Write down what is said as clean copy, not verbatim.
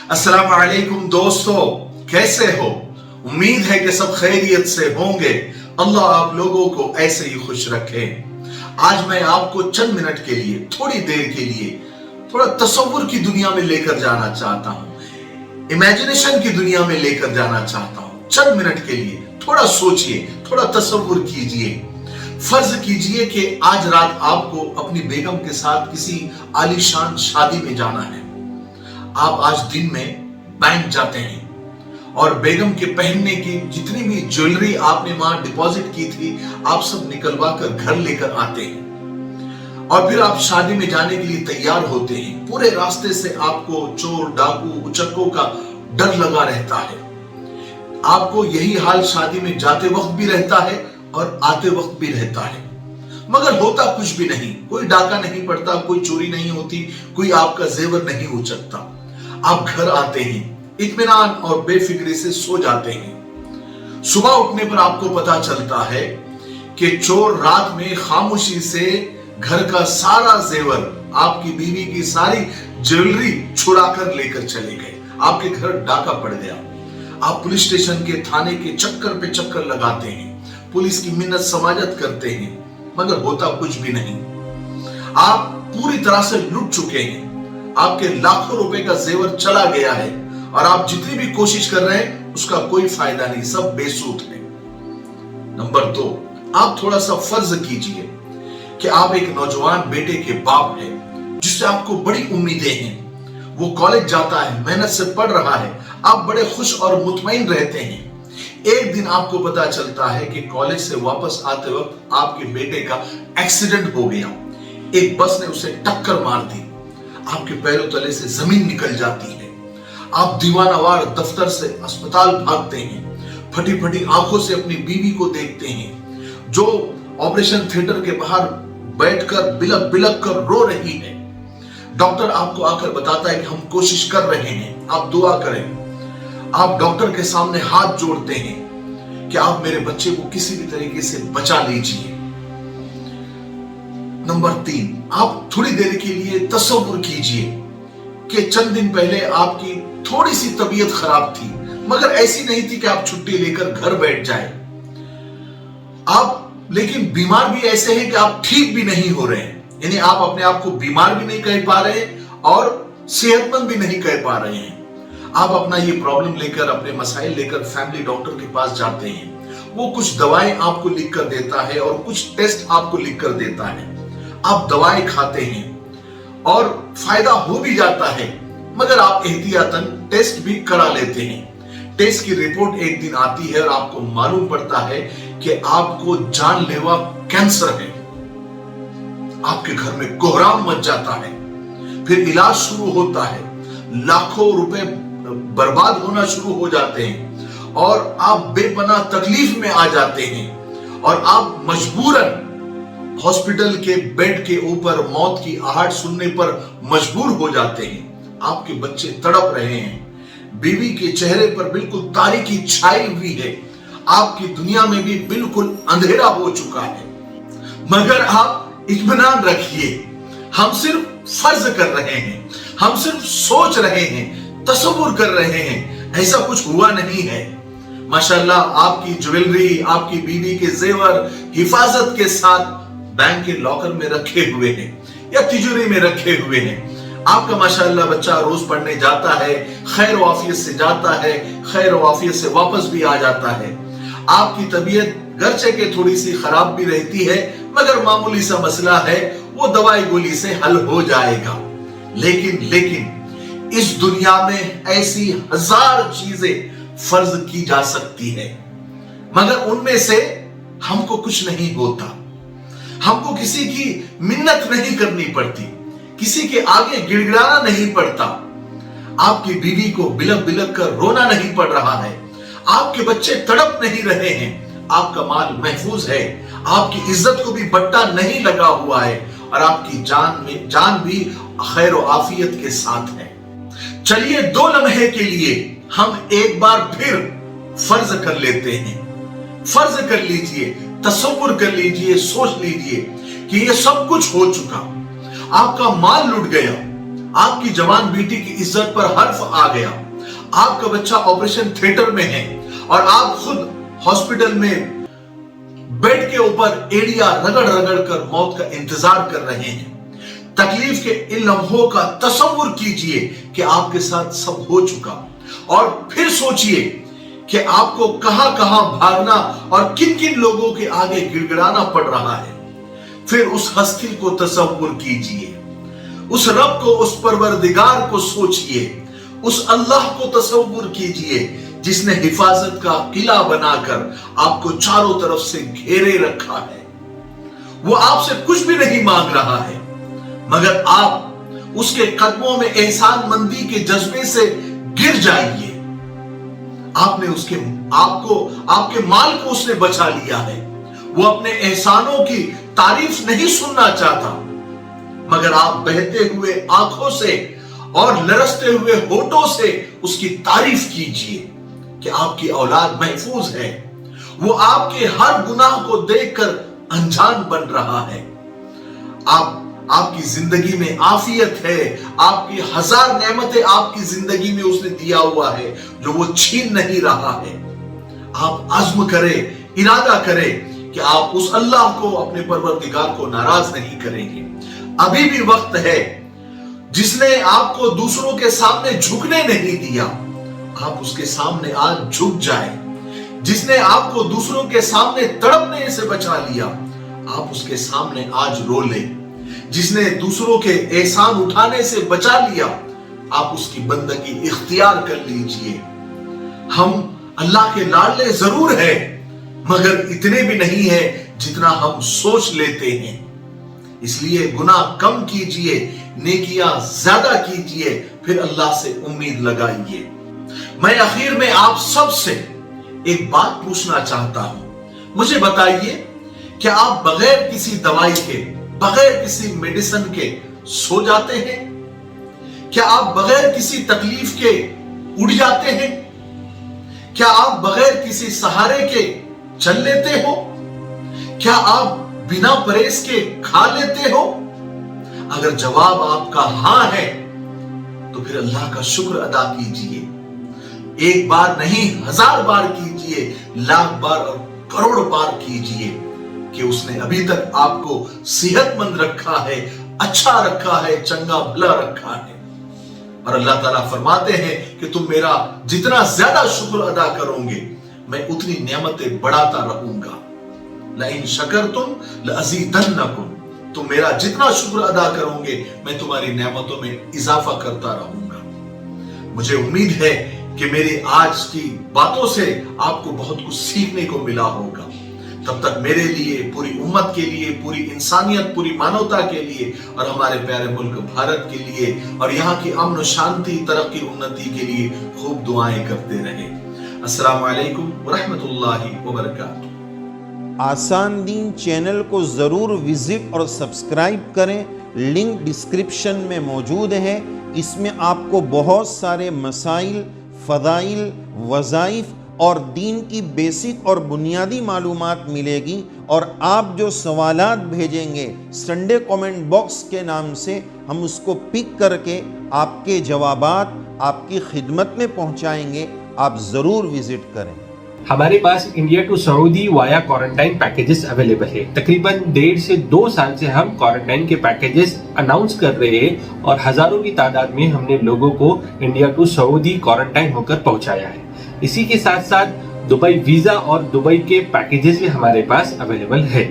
अस्सलाम वालेकुम दोस्तों, कैसे हो? उम्मीद है कि सब खैरियत से होंगे। अल्लाह आप लोगों को ऐसे ही खुश रखे। आज मैं आपको चंद मिनट के लिए, थोड़ी देर के लिए, थोड़ा तसव्वुर की दुनिया में लेकर जाना चाहता हूं, इमेजिनेशन की दुनिया में लेकर जाना चाहता हूं। चंद मिनट के लिए थोड़ा सोचिए, थोड़ा तसव्वुर कीजिए। फर्ज कीजिए कि आज रात आपको अपनी बेगम के साथ किसी आलीशान शादी में जाना है। आप आज दिन में बैंक जाते हैं और बेगम के पहनने की जितनी भी ज्वेलरी आपने वहां डिपॉजिट की थी, आप सब निकलवा कर घर लेकर आते हैं और फिर आप शादी में जाने के लिए तैयार होते हैं। पूरे रास्ते से आपको चोर, डाकू, उचक्कों का डर लगा रहता है। आपको यही हाल शादी में जाते वक्त भी रहता है और आते वक्त भी रहता है, मगर होता कुछ भी नहीं। कोई डाका नहीं पड़ता, कोई चोरी नहीं होती, कोई आपका जेवर नहीं उचकता। आप घर आते हैं, इत्मीनान और बेफिक्री से सो जाते हैं। सुबह उठने पर आपको पता चलता है कि चोर रात में खामोशी से घर का सारा जेवर, आपकी बीवी की सारी ज्वेलरी छुड़ा कर लेकर चले गए। आपके घर डाका पड़ गया। आप पुलिस स्टेशन के, थाने के चक्कर पे चक्कर लगाते हैं, पुलिस की मिन्नत समाजत करते हैं, मगर होता कुछ भी नहीं। आप पूरी तरह से लुट चुके हैं। आपके लाखों रुपए का जेवर चला गया है और आप जितनी भी कोशिश कर रहे हैं उसका कोई फायदा नहीं, सब बेसूद है। नंबर 2, आप थोड़ा सा फर्ज कीजिए कि आप एक नौजवान बेटे के बाप हैं जिससे आपको बड़ी उम्मीदें हैं। वो कॉलेज जाता है, मेहनत से पढ़ रहा है, आप बड़े खुश और मुतमईन रहते हैं। एक दिन आपको पता चलता है कि कॉलेज से वापस आते वक्त आपके बेटे का एक्सीडेंट हो गया। एक बस ने उसे टक्कर मार दी। आपके पैरों तले से जमीन निकल जाती है। आप दीवानावार दफ्तर से अस्पताल भागते हैं, फटी फटी आंखों से अपनी बीवी को देखते हैं जो ऑपरेशन थिएटर के बाहर बैठकर बिलक बिलक कर रो रही है। डॉक्टर आपको आकर बताता है कि हम कोशिश कर रहे हैं, आप दुआ करें। आप डॉक्टर के सामने हाथ जोड़ते हैं कि आप मेरे बच्चे को किसी भी तरीके से बचा लीजिए। नंबर 3, आप थोड़ी देर के लिए तसव्वुर कीजिए कि चंद दिन पहले आपकी थोड़ी सी तबीयत खराब थी, मगर ऐसी नहीं थी कि आप छुट्टी लेकर घर बैठ जाए। आप लेकिन बीमार भी ऐसे हैं कि आप ठीक भी नहीं हो रहे हैं, यानी आप अपने आप को बीमार भी नहीं कह पा रहे और सेहतमंद भी नहीं कह पा रहे हैं। आप अपना ये प्रॉब्लम लेकर, अपने मसाइल लेकर फैमिली डॉक्टर के पास जाते हैं। वो कुछ दवाएं आपको लिख कर देता है और कुछ टेस्ट आपको लिख कर देता है। आप दवाएं खाते हैं और फायदा हो भी जाता है, मगर आप एहतियातन टेस्ट भी करा लेते हैं। टेस्ट की रिपोर्ट एक दिन आती है और आपको मालूम पड़ता है कि आपको जानलेवा कैंसर है। आपके घर में कोहराम मच जाता है। फिर इलाज शुरू होता है, लाखों रुपए बर्बाद होना शुरू हो जाते हैं और आप बेपनाह तकलीफ में आ जाते हैं और आप मजबूरन हॉस्पिटल के बेड के ऊपर मौत की आहट सुनने पर मजबूर हो जाते हैं। आपके बच्चे तड़प रहे हैं, बीवी के चेहरे पर बिल्कुल तारीकी छाई हुई है, आपकी दुनिया में भी बिल्कुल अंधेरा हो चुका है। मगर आप इत्मीनान रखिए, हम सिर्फ फर्ज कर रहे हैं, हम सिर्फ सोच रहे हैं, तसव्वुर कर रहे हैं, ऐसा कुछ हुआ नहीं है। माशाल्लाह आपकी ज्वेलरी, आपकी बीवी के जेवर हिफाजत के साथ बैंक के लॉकर में रखे हुए हैं या तिजोरी में रखे हुए हैं। आपका माशाल्लाह बच्चा रोज पढ़ने जाता है, खैर वाफियत से जाता है, खैर वाफियत से वापस भी आ जाता है। आपकी तबीयत गर्चे के थोड़ी सी खराब भी रहती है, मगर मामूली सा मसला है, वो दवाई गोली से हल हो जाएगा। लेकिन इस दुनिया में ऐसी हजार चीजें फर्ज की जा सकती है, मगर उनमें से हमको कुछ नहीं होता। हमको किसी की मिन्नत नहीं करनी पड़ती, किसी के आगे गिड़गिड़ाना नहीं पड़ता। आपकी बीवी को बिलक बिलक कर रोना नहीं पड़ रहा है, आपके बच्चे तड़प नहीं रहे हैं, आपका माल महफूज है, आपकी इज्जत को भी बट्टा नहीं लगा हुआ है और आपकी जान भी खैर और आफियत के साथ है। चलिए 2 लम्हे के लिए हम एक बार फिर फर्ज कर लेते हैं। फर्ज कर लीजिए, तसव्वुर कर लीजिए, सोच लीजिए कि ये सब कुछ हो चुका। आपका माल लुट गया, आपकी जवान बेटी की इज्जत पर हर्फ आ गया, आपका बच्चा ऑपरेशन थिएटर में है और आप खुद हॉस्पिटल में बेड के ऊपर एड़ियां रगड़ रगड़ कर मौत का इंतजार कर रहे हैं। तकलीफ के इन लम्हों का तसव्वुर कीजिए कि आपके साथ सब हो चुका, और फिर सोचिए कि आपको कहां कहां भागना और किन किन लोगों के आगे गिड़गिड़ाना पड़ रहा है। फिर उस हस्ती को तसव्वुर कीजिए, उस रब को, उस परवरदिगार को सोचिए, उस अल्लाह को तसव्वुर कीजिए जिसने हिफाजत का किला बनाकर आपको चारों तरफ से घेरे रखा है। वो आपसे कुछ भी नहीं मांग रहा है, मगर आप उसके कदमों में एहसान मंदी के जज्बे से गिर जाइए। आपने आपके माल को उसने बचा लिया है। वो अपने एहसानों की तारीफ नहीं सुनना चाहता, मगर आप बहते हुए आंखों से और लरसते हुए होठों से उसकी तारीफ कीजिए कि आपकी औलाद महफूज है। वो आपके हर गुनाह को देखकर अनजान बन रहा है। आपकी जिंदगी में आफियत है, आपकी हजार नेमतें आपकी जिंदगी में उसने दिया हुआ है जो वो छीन नहीं रहा है। आप अज़्म करें, इरादा करें कि आप उस अल्लाह को, अपने परवरदिगार को नाराज नहीं करेंगे। अभी भी वक्त है। जिसने आपको दूसरों के सामने झुकने नहीं दिया, आप उसके सामने आज झुक जाए। जिसने आपको दूसरों के सामने तड़पने से बचा लिया, आप उसके सामने आज रो ले। जिसने दूसरों के एहसान उठाने से बचा लिया, आप उसकी बंदगी इख्तियार कर लीजिए। हम अल्लाह के लाडले जरूर है, मगर इतने भी नहीं है जितना हम सोच लेते हैं। इसलिए गुनाह कम कीजिए, नेकियां ज्यादा कीजिए, फिर अल्लाह से उम्मीद लगाइए। मैं आखिर में आप सबसे एक बात पूछना चाहता हूं। मुझे बताइए, क्या आप बगैर किसी दवाई के, बगैर किसी मेडिसिन के सो जाते हैं? क्या आप बगैर किसी तकलीफ के उड़ जाते हैं? क्या आप बगैर किसी सहारे के चल लेते हो? क्या आप बिना परहेज के खा लेते हो? अगर जवाब आपका हां है, तो फिर अल्लाह का शुक्र अदा कीजिए। एक बार नहीं, 1000 बार कीजिए, लाख बार और करोड़ बार कीजिए कि उसने अभी तक आपको सेहतमंद रखा है, अच्छा रखा है, चंगा भला रखा है। और अल्लाह ताला फरमाते हैं कि तुम मेरा जितना ज्यादा शुक्र अदा करोगे, मैं उतनी नेमतें बढ़ाता रहूंगा। लइन शकरतुम लअज़ीदन्नकुम, तुम मेरा जितना शुक्र अदा करोगे, मैं तुम्हारी नेमतों में इजाफा करता रहूंगा। मुझे उम्मीद है कि मेरी आज की बातों से आपको बहुत कुछ सीखने को मिला होगा। तब तक मेरे लिए, पूरी उम्मत के लिए, पूरी इंसानियत, पूरी मानवता के लिए और हमारे प्यारे मुल्क भारत के लिए और यहाँ की अमन शांति, तरक्की, उन्नति के लिए खूब दुआएं करते रहें। अस्सलामु अलैकुम व रहमतुल्लाहि व बरकातुहू। आसान दीन चैनल को ज़रूर विज़िट और सब्सक्राइब करें। लिंक डिस्क्रिप्शन में मौजूद है। इसमें आपको बहुत सारे मसाइल, फ़दाइल, वज़ाइफ और दीन की बेसिक और बुनियादी मालूमात मिलेगी। और आप जो सवालात भेजेंगे संडे कमेंट बॉक्स के नाम से, हम उसको पिक करके आपके जवाबात आपकी खिदमत में पहुंचाएंगे। आप ज़रूर विज़िट करें। हमारे पास India to Saudi via quarantine packages available है। तकरीबन 1.5 से 2 साल से हम क्वारंटाइन के पैकेजेस अनाउंस कर रहे हैं और हजारों की तादाद में हमने लोगों को इंडिया टू सऊदी क्वारंटाइन होकर पहुंचाया है। इसी के साथ साथ दुबई वीजा और दुबई के पैकेजेस भी हमारे पास अवेलेबल है।